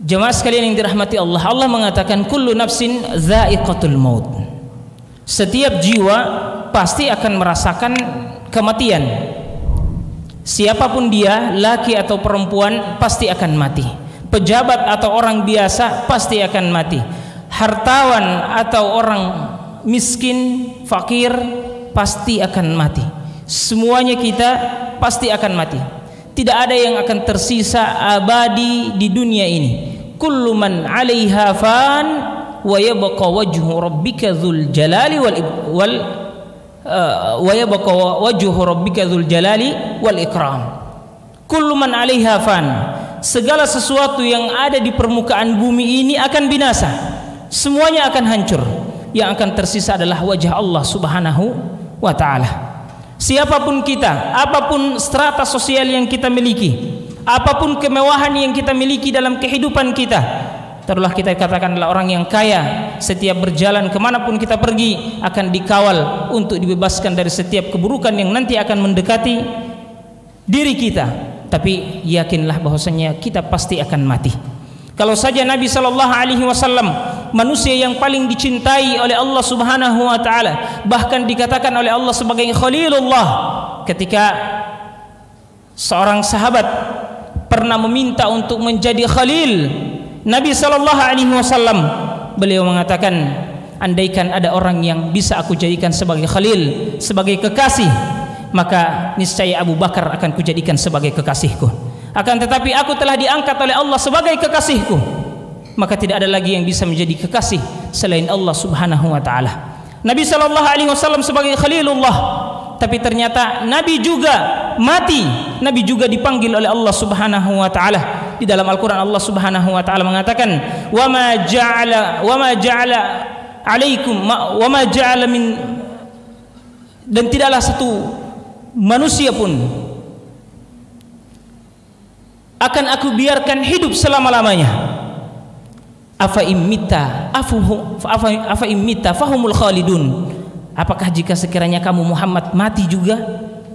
Jemaah sekalian yang dirahmati Allah, Allah mengatakan kullu nafsin dha'iqatul maut. Setiap jiwa pasti akan merasakan kematian. Siapapun dia, laki atau perempuan, pasti akan mati. Pejabat atau orang biasa pasti akan mati. Hartawan atau orang miskin, fakir, pasti akan mati. Semuanya kita pasti akan mati. Tidak ada yang akan tersisa abadi di dunia ini. Kullu man 'alaiha fan wa yabqa wajhu rabbika dzul jalali wa yabqa wajhu rabbika dzul jalali wal ikram. Kullu man 'alaiha fan. Segala sesuatu yang ada di permukaan bumi ini akan binasa. Semuanya akan hancur. Yang akan tersisa adalah wajah Allah Subhanahu wa taala. Siapapun kita, apapun strata sosial yang kita miliki, apapun kemewahan yang kita miliki dalam kehidupan kita, taruhlah kita katakan adalah orang yang kaya, setiap berjalan kemanapun kita pergi akan dikawal untuk dibebaskan dari setiap keburukan yang nanti akan mendekati diri kita. Tapi yakinlah bahwasanya kita pasti akan mati. Kalau saja Nabi sallallahu alaihi wasallam, manusia yang paling dicintai oleh Allah Subhanahu wa taala, bahkan dikatakan oleh Allah sebagai Khalilullah, ketika seorang sahabat pernah meminta untuk menjadi khalil Nabi sallallahu alaihi wasallam, beliau mengatakan, andaikan ada orang yang bisa aku jadikan sebagai khalil, sebagai kekasih, maka niscaya Abu Bakar akan kujadikan sebagai kekasihku. Akan tetapi aku telah diangkat oleh Allah sebagai kekasihku, maka tidak ada lagi yang bisa menjadi kekasih selain Allah Subhanahu wa taala. Nabi sallallahu alaihi wasallam sebagai Khalilullah, tapi ternyata Nabi juga mati. Nabi juga dipanggil oleh Allah Subhanahu wa taala. Di dalam Al-Qur'an Allah Subhanahu wa taala mengatakan, "Wa ma ja'ala alaikum wa ma ja'ala min," dan tidaklah satu manusia pun akan aku biarkan hidup selama-lamanya. Afa immita fahumul khalidun. Apakah jika sekiranya kamu Muhammad mati juga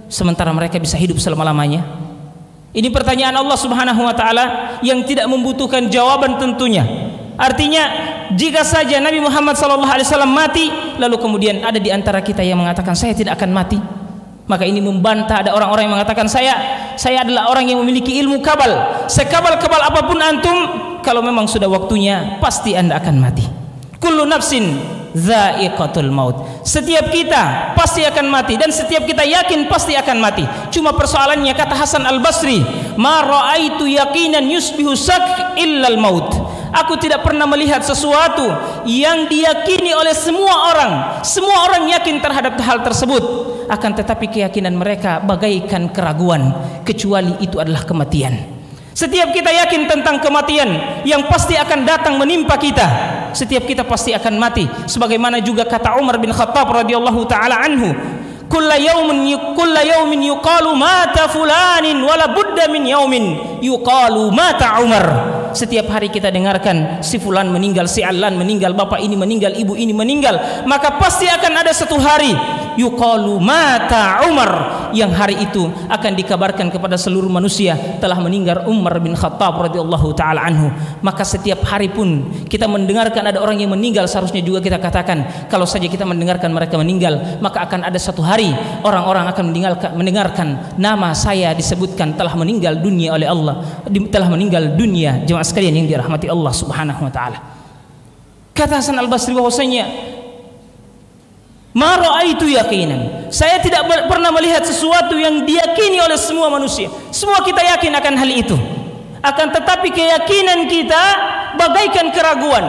sementara mereka bisa hidup selama-lamanya? Ini pertanyaan Allah Subhanahu wa taala yang tidak membutuhkan jawaban tentunya. Artinya jika saja Nabi Muhammad sallallahu alaihi wasallam mati, lalu kemudian ada di antara kita yang mengatakan saya tidak akan mati, maka ini membantah ada orang-orang yang mengatakan saya adalah orang yang memiliki ilmu kabal. Sekabal-kabal apapun antum, kalau memang sudah waktunya pasti Anda akan mati. Kullu nafsin dha'iqatul maut. Setiap kita pasti akan mati dan setiap kita yakin pasti akan mati. Cuma persoalannya, kata Hasan Al-Basri, ma ra'aitu yaqinan yusbihu sak illa al-maut. Aku tidak pernah melihat sesuatu yang diyakini oleh semua orang. Semua orang yakin terhadap hal tersebut, akan tetapi keyakinan mereka bagaikan keraguan, kecuali itu adalah kematian. Setiap kita yakin tentang kematian yang pasti akan datang menimpa kita. Setiap kita pasti akan mati. Sebagaimana juga kata Umar bin Khattab radhiyallahu taala anhu, kulla yaumin yuqalu mata fulanin wala budda min yaumin yuqalu mata Umar. Setiap hari kita dengarkan si fulan meninggal, si alan meninggal, bapak ini meninggal, ibu ini meninggal, maka pasti akan ada satu hari yuqalu mata Umar, yang hari itu akan dikabarkan kepada seluruh manusia telah meninggal Umar bin Khattab radhiyallahu taala anhu. Maka setiap hari pun kita mendengarkan ada orang yang meninggal, seharusnya juga kita katakan kalau saja kita mendengarkan mereka meninggal, maka akan ada satu hari orang-orang akan mendengarkan nama saya disebutkan telah meninggal dunia oleh Allah, telah meninggal dunia. Jemaah sekalian yang dirahmati Allah Subhanahu wa taala. Kata Hasan Al-Basri bahwasanya ma ra'aitu yaqinan, saya tidak pernah melihat sesuatu yang diyakini oleh semua manusia. Semua kita yakin akan hal itu. Akan tetapi keyakinan kita bagaikan keraguan.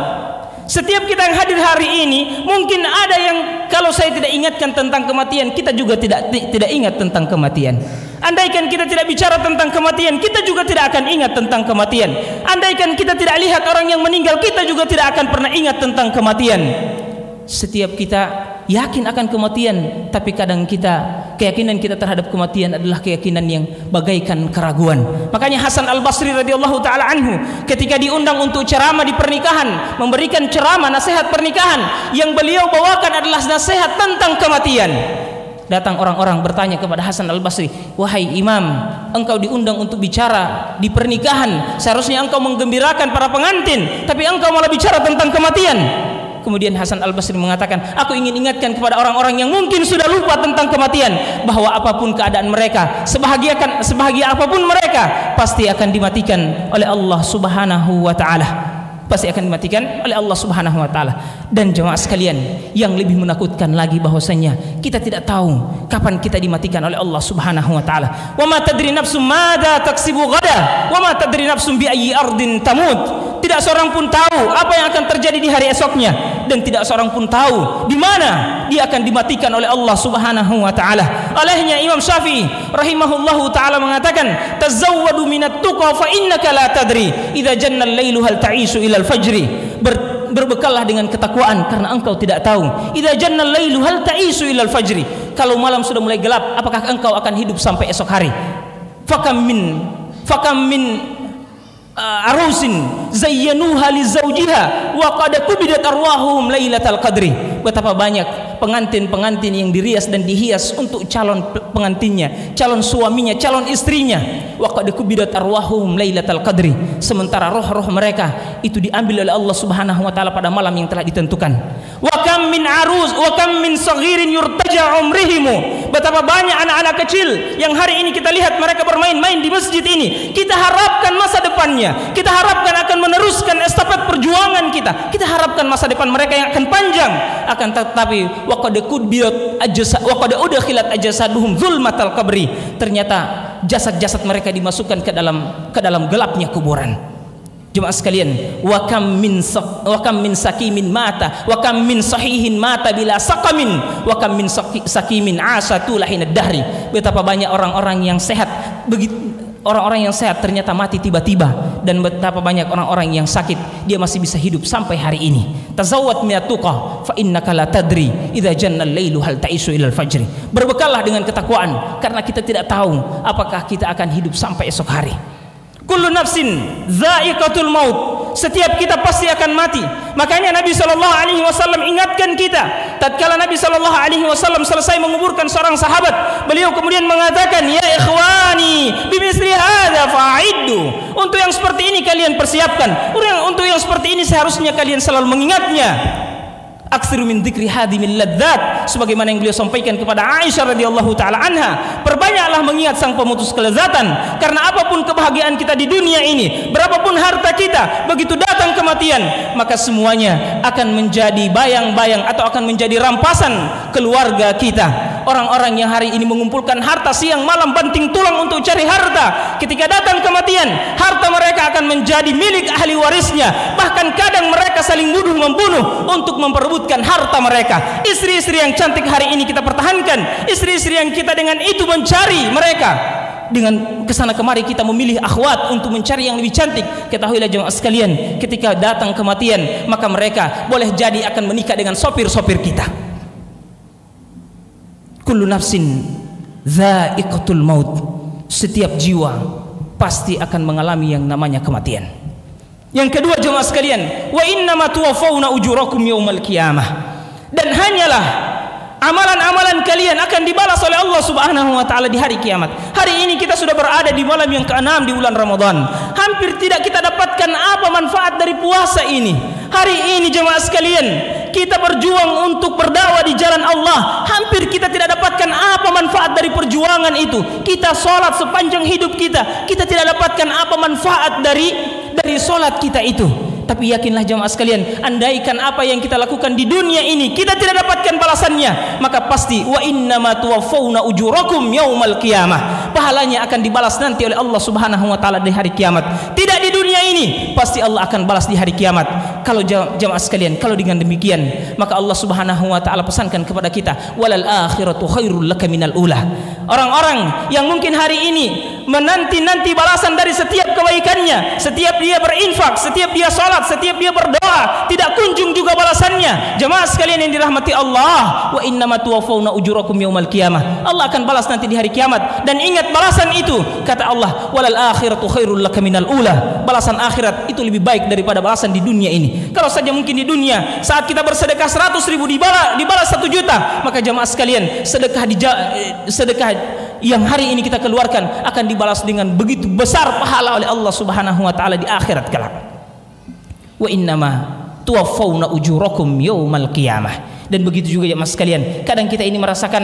Setiap kita yang hadir hari ini, mungkin ada yang kalau saya tidak ingatkan tentang kematian, kita juga tidak ingat tentang kematian. Andaikan kita tidak bicara tentang kematian, kita juga tidak akan ingat tentang kematian. Andaikan kita tidak lihat orang yang meninggal, kita juga tidak akan pernah ingat tentang kematian. Setiap kita yakin akan kematian, tapi kadang keyakinan kita terhadap kematian adalah keyakinan yang bagaikan keraguan. Makanya Hasan Al-Basri radhiyallahu taala anhu ketika diundang untuk ceramah di pernikahan, memberikan ceramah nasihat pernikahan, yang beliau bawakan adalah nasihat tentang kematian. Datang orang-orang bertanya kepada Hasan Al-Basri, "Wahai Imam, engkau diundang untuk bicara di pernikahan, seharusnya engkau menggembirakan para pengantin, tapi engkau malah bicara tentang kematian." Kemudian Hasan Al-Basri mengatakan, "Aku ingin ingatkan kepada orang-orang yang mungkin sudah lupa tentang kematian, bahwa apapun keadaan mereka, sebahagia apapun mereka, pasti akan dimatikan oleh Allah Subhanahu wa taala." Pasti akan dimatikan oleh Allah Subhanahu wa taala. Dan jemaah sekalian, yang lebih menakutkan lagi bahwasanya kita tidak tahu kapan kita dimatikan oleh Allah Subhanahu wa taala. Wa ma tadri nafsum madza taksibu ghada, wa ma tadri nafsum bi ayyi ardin tamut. Tidak seorang pun tahu apa yang akan terjadi di hari esoknya, dan tidak seorang pun tahu di mana dia akan dimatikan oleh Allah Subhanahu wa taala. Olehnya Imam Syafi'i rahimahullahu taala mengatakan, "Tazawwadu minat tuqa fa innaka la tadri idza janna al-lailu hal ta'isu ila al-fajri." Berbekallah dengan ketakwaan karena engkau tidak tahu. Idza janna al-lailu hal ta'isu ila al-fajri. Kalau malam sudah mulai gelap, apakah engkau akan hidup sampai esok hari? Fakam min arusin zayyanuha li zawjiha wa qad kubidat arwahuhum lailatal qadri. Betapa banyak pengantin-pengantin yang dirias dan dihias untuk calon pengantinnya, calon suaminya, calon istrinya. Wa qad kubidat arwahuhum lailatal qadri. Sementara roh-roh mereka itu diambil oleh Allah Subhanahu wa taala pada malam yang telah ditentukan. Wa kam min arus wa kam min saghirin yurtaja umrihimu. Betapa banyak anak-anak kecil yang hari ini kita lihat mereka bermain-main di masjid ini. Kita harapkan masa depannya, kita harapkan akan meneruskan estafet perjuangan kita. Kita harapkan masa depan mereka yang akan panjang. Akan tetapi waqad udkhilat ajsaduhum zulmatal qabri. Ternyata jasad-jasad mereka dimasukkan ke dalam gelapnya kuburan. Jemaah sekalian, wa kam min sakimin mata wa kam min sahihin mata bila saqamin wa kam min sakimin asatu lahinad dahri. Betapa banyak orang-orang yang sehat, orang-orang yang sehat ternyata mati tiba-tiba, dan betapa banyak orang-orang yang sakit dia masih bisa hidup sampai hari ini. Tazawwad minat tuqa fa innaka la tadri idza janna al-lailu hal ta'isu ila al-fajri. Berbekallah dengan ketakwaan karena kita tidak tahu apakah kita akan hidup sampai esok hari. Kullu nafsin dha'iqatul maut. Setiap kita pasti akan mati. Makanya Nabi SAW ingatkan kita. Tatkala Nabi SAW selesai menguburkan seorang sahabat, beliau kemudian mengatakan, "Ya ikhwani, bimisli hadza fa'iddu." Untuk yang seperti ini kalian persiapkan. Untuk yang seperti ini seharusnya kalian selalu mengingatnya. Aksiru min dzikri hadimil ladzat, sebagaimana yang beliau sampaikan kepada Aisyah radhiyallahu taala anha, perbanyaklah mengingat sang pemutus kelezatan, karena apapun kebahagiaan kita di dunia ini, berapapun harta kita, begitu datang kematian, maka semuanya akan menjadi bayang-bayang atau akan menjadi rampasan keluarga kita. Orang-orang yang hari ini mengumpulkan harta siang malam banting tulang untuk cari harta, ketika datang kematian, harta mereka akan menjadi milik ahli warisnya. Bahkan kadang mereka saling bunuh-membunuh untuk memperebutkan harta mereka. Istri-istri yang cantik hari ini kita pertahankan, istri-istri yang kita dengan itu mencari mereka, dengan kesana kemari kita memilih akhwat untuk mencari yang lebih cantik. Ketahuilah jemaah sekalian, ketika datang kematian, maka mereka boleh jadi akan menikah dengan sopir-sopir kita. Kullu nafsin dha'iqatul maut. Setiap jiwa pasti akan mengalami yang namanya kematian. Yang kedua jemaah sekalian, wa innama tuwaffawna ujurakum yaumal qiyamah. Dan hanyalah amalan-amalan kalian akan dibalas oleh Allah Subhanahu wa taala di hari kiamat. Hari ini kita sudah berada di malam yang ke-6 di bulan Ramadan. Hampir tidak kita dapatkan apa manfaat dari puasa ini. Hari ini jemaah sekalian, kita berjuang untuk berdakwah di jalan Allah. Hampir kita tidak dapatkan apa manfaat dari perjuangan itu. Kita sholat sepanjang hidup kita, kita tidak dapatkan apa manfaat dari sholat kita itu. Tapi yakinlah jemaah sekalian, andaikan apa yang kita lakukan di dunia ini kita tidak dapatkan balasannya, maka pasti wa innama tuwaffawna ujurakum yaumal qiyamah. Pahalanya akan dibalas nanti oleh Allah Subhanahu wa taala di hari kiamat. Tidak di dunia ini, pasti Allah akan balas di hari kiamat. Kalau jemaah sekalian, kalau dengan demikian, maka Allah Subhanahu wa taala pesankan kepada kita, walal akhiratu khairul laka minal ula. Orang-orang yang mungkin hari ini menanti-nanti balasan dari setiap kebaikannya, setiap dia berinfak, setiap dia salat, setiap dia berdoa, tidak kunjung juga balasannya. Jemaah sekalian yang dirahmati Allah, wa innama tuwaffawna ujurakum yaumal qiyamah. Allah akan balas nanti di hari kiamat. Dan ingat balasan itu, kata Allah, walal akhiratu khairul laka minal ula. Balasan akhirat itu lebih baik daripada balasan di dunia ini. Kalau saja mungkin di dunia saat kita bersedekah 100.000 dibalas 1 juta, maka jemaah sekalian sedekah yang hari ini kita keluarkan akan dibalas dengan begitu besar pahala oleh Allah Subhanahu wa taala di akhirat kelak. Wa innama tuwaffawna ujurakum yaumal qiyamah. Dan begitu juga jemaah sekalian, kadang kita ini merasakan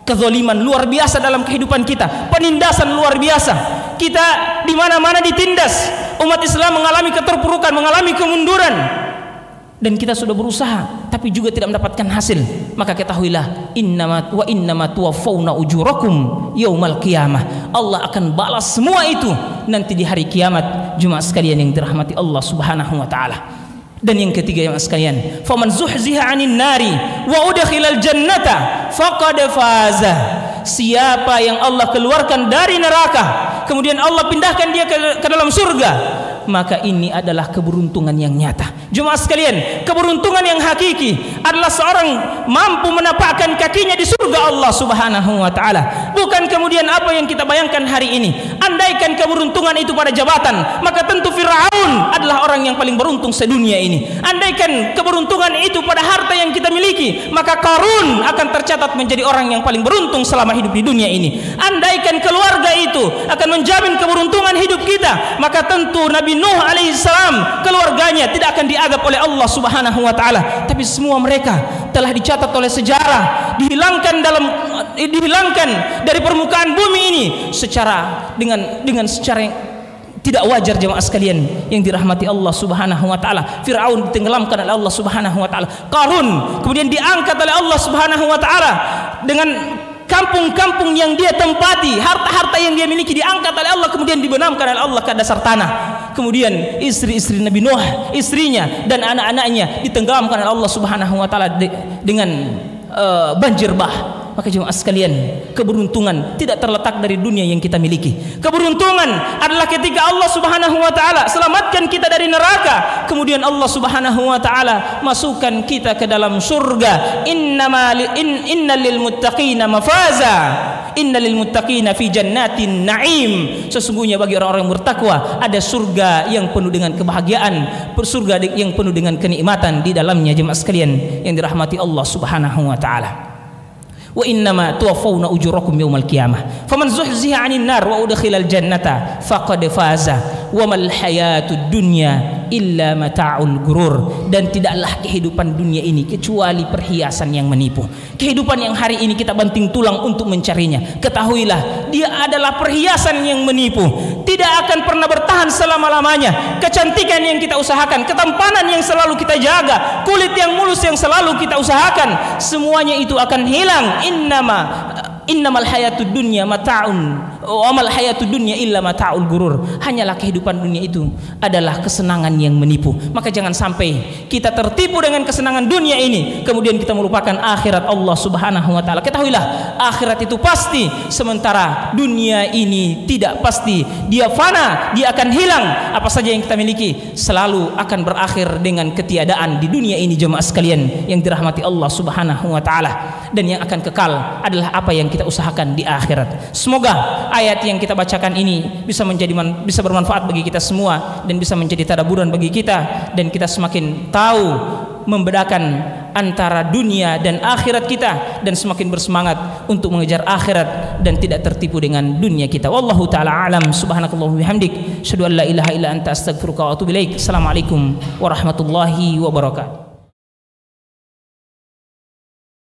kezaliman luar biasa dalam kehidupan kita, penindasan luar biasa. Kita di mana-mana ditindas. Umat Islam mengalami keterpurukan, mengalami kemunduran. Dan kita sudah berusaha tapi juga tidak mendapatkan hasil. Maka ketahuilah, innama tuwaffawna ujurakum yaumal qiyamah. Allah akan balas semua itu nanti di hari kiamat. Jemaah sekalian yang dirahmati Allah Subhanahu wa taala. Dan yang ketiga jemaah sekalian, faman zuhziha 'anil nari wa udkhilal jannata faqad faza. Siapa yang Allah keluarkan dari neraka, kemudian Allah pindahkan dia ke dalam surga, maka ini adalah keberuntungan yang nyata. Jemaah sekalian, keberuntungan yang hakiki adalah seorang mampu menapakkan kakinya di surga Allah Subhanahu wa taala. Bukan kemudian apa yang kita bayangkan hari ini. Andaikan keberuntungan itu pada jabatan, maka tentu Firaun adalah orang yang paling beruntung sedunia ini. Andaikan keberuntungan itu pada harta yang kita miliki, maka Qarun akan tercatat menjadi orang yang paling beruntung selama hidup di dunia ini. Andaikan keluarga itu akan menjamin keberuntungan hidup kita, maka tentu Nabi Nuh alaihissalam keluarganya tidak akan diadab oleh Allah Subhanahu wa taala. Tapi semua mereka telah dicatat oleh sejarah, dihilangkan dari permukaan bumi ini dengan secara yang tidak wajar. Jemaah sekalian yang dirahmati Allah Subhanahu wa taala, Firaun ditenggelamkan oleh Allah Subhanahu wa taala. Qarun kemudian diangkat oleh Allah Subhanahu wa taala dengan kampung-kampung yang dia tempati, harta-harta yang dia miliki diangkat oleh Allah, kemudian dibenamkan oleh Allah ke dasar tanah. Kemudian istri-istri Nabi Nuh, istrinya dan anak-anaknya ditenggelamkan oleh Allah Subhanahu wa taala dengan banjir bah. Maka jemaah sekalian, keberuntungan tidak terletak dari dunia yang kita miliki. Keberuntungan adalah ketika Allah Subhanahu wa taala selamatkan kita dari neraka, kemudian Allah Subhanahu wa taala masukkan kita ke dalam surga. Innal lil muttaqina mafaza. Innal lil muttaqina fi jannatin na'im. Sesungguhnya bagi orang-orang yang bertakwa ada surga yang penuh dengan kebahagiaan, surga yang penuh dengan kenikmatan di dalamnya. Jemaah sekalian yang dirahmati Allah Subhanahu wa taala. Wa innama tuwaffawna ujurakum yaumal qiyamah faman zuhziha 'anil nar wa udkhilal jannata faqad faza wa mal hayatud dunya illa mata'ul gurur. Dan tidaklah kehidupan dunia ini kecuali perhiasan yang menipu. Kehidupan yang hari ini kita banting tulang untuk mencarinya, ketahuilah dia adalah perhiasan yang menipu. Tidak akan pernah bertahan selama-lamanya. Kecantikan yang kita usahakan, ketampanan yang selalu kita jaga, kulit yang mulus yang selalu kita usahakan, semuanya itu akan hilang. Innamal hayatud dunya mata'un wa mal hayatud dunya illa mata'ul gurur. Hanyalah kehidupan dunia itu adalah kesenangan yang menipu. Maka jangan sampai kita tertipu dengan kesenangan dunia ini kemudian kita melupakan akhirat Allah Subhanahu wa taala. Ketahuilah akhirat itu pasti, sementara dunia ini tidak pasti. Dia fana, dia akan hilang. Apa saja yang kita miliki selalu akan berakhir dengan ketiadaan di dunia ini. Jemaah sekalian yang dirahmati Allah Subhanahu wa taala, dan yang akan kekal adalah apa yang kita usahakan di akhirat. Semoga ayat yang kita bacakan ini bisa bermanfaat bagi kita semua dan bisa menjadi tadaburan bagi kita, dan kita semakin tahu membedakan antara dunia dan akhirat kita, dan semakin bersemangat untuk mengejar akhirat dan tidak tertipu dengan dunia kita. Wallahu taala alam. Subhanakallahumma bihamdik, asyhadu an la ilaha illa anta astaghfiruka wa atubu ilaik. Assalamualaikum warahmatullahi wabarakatuh.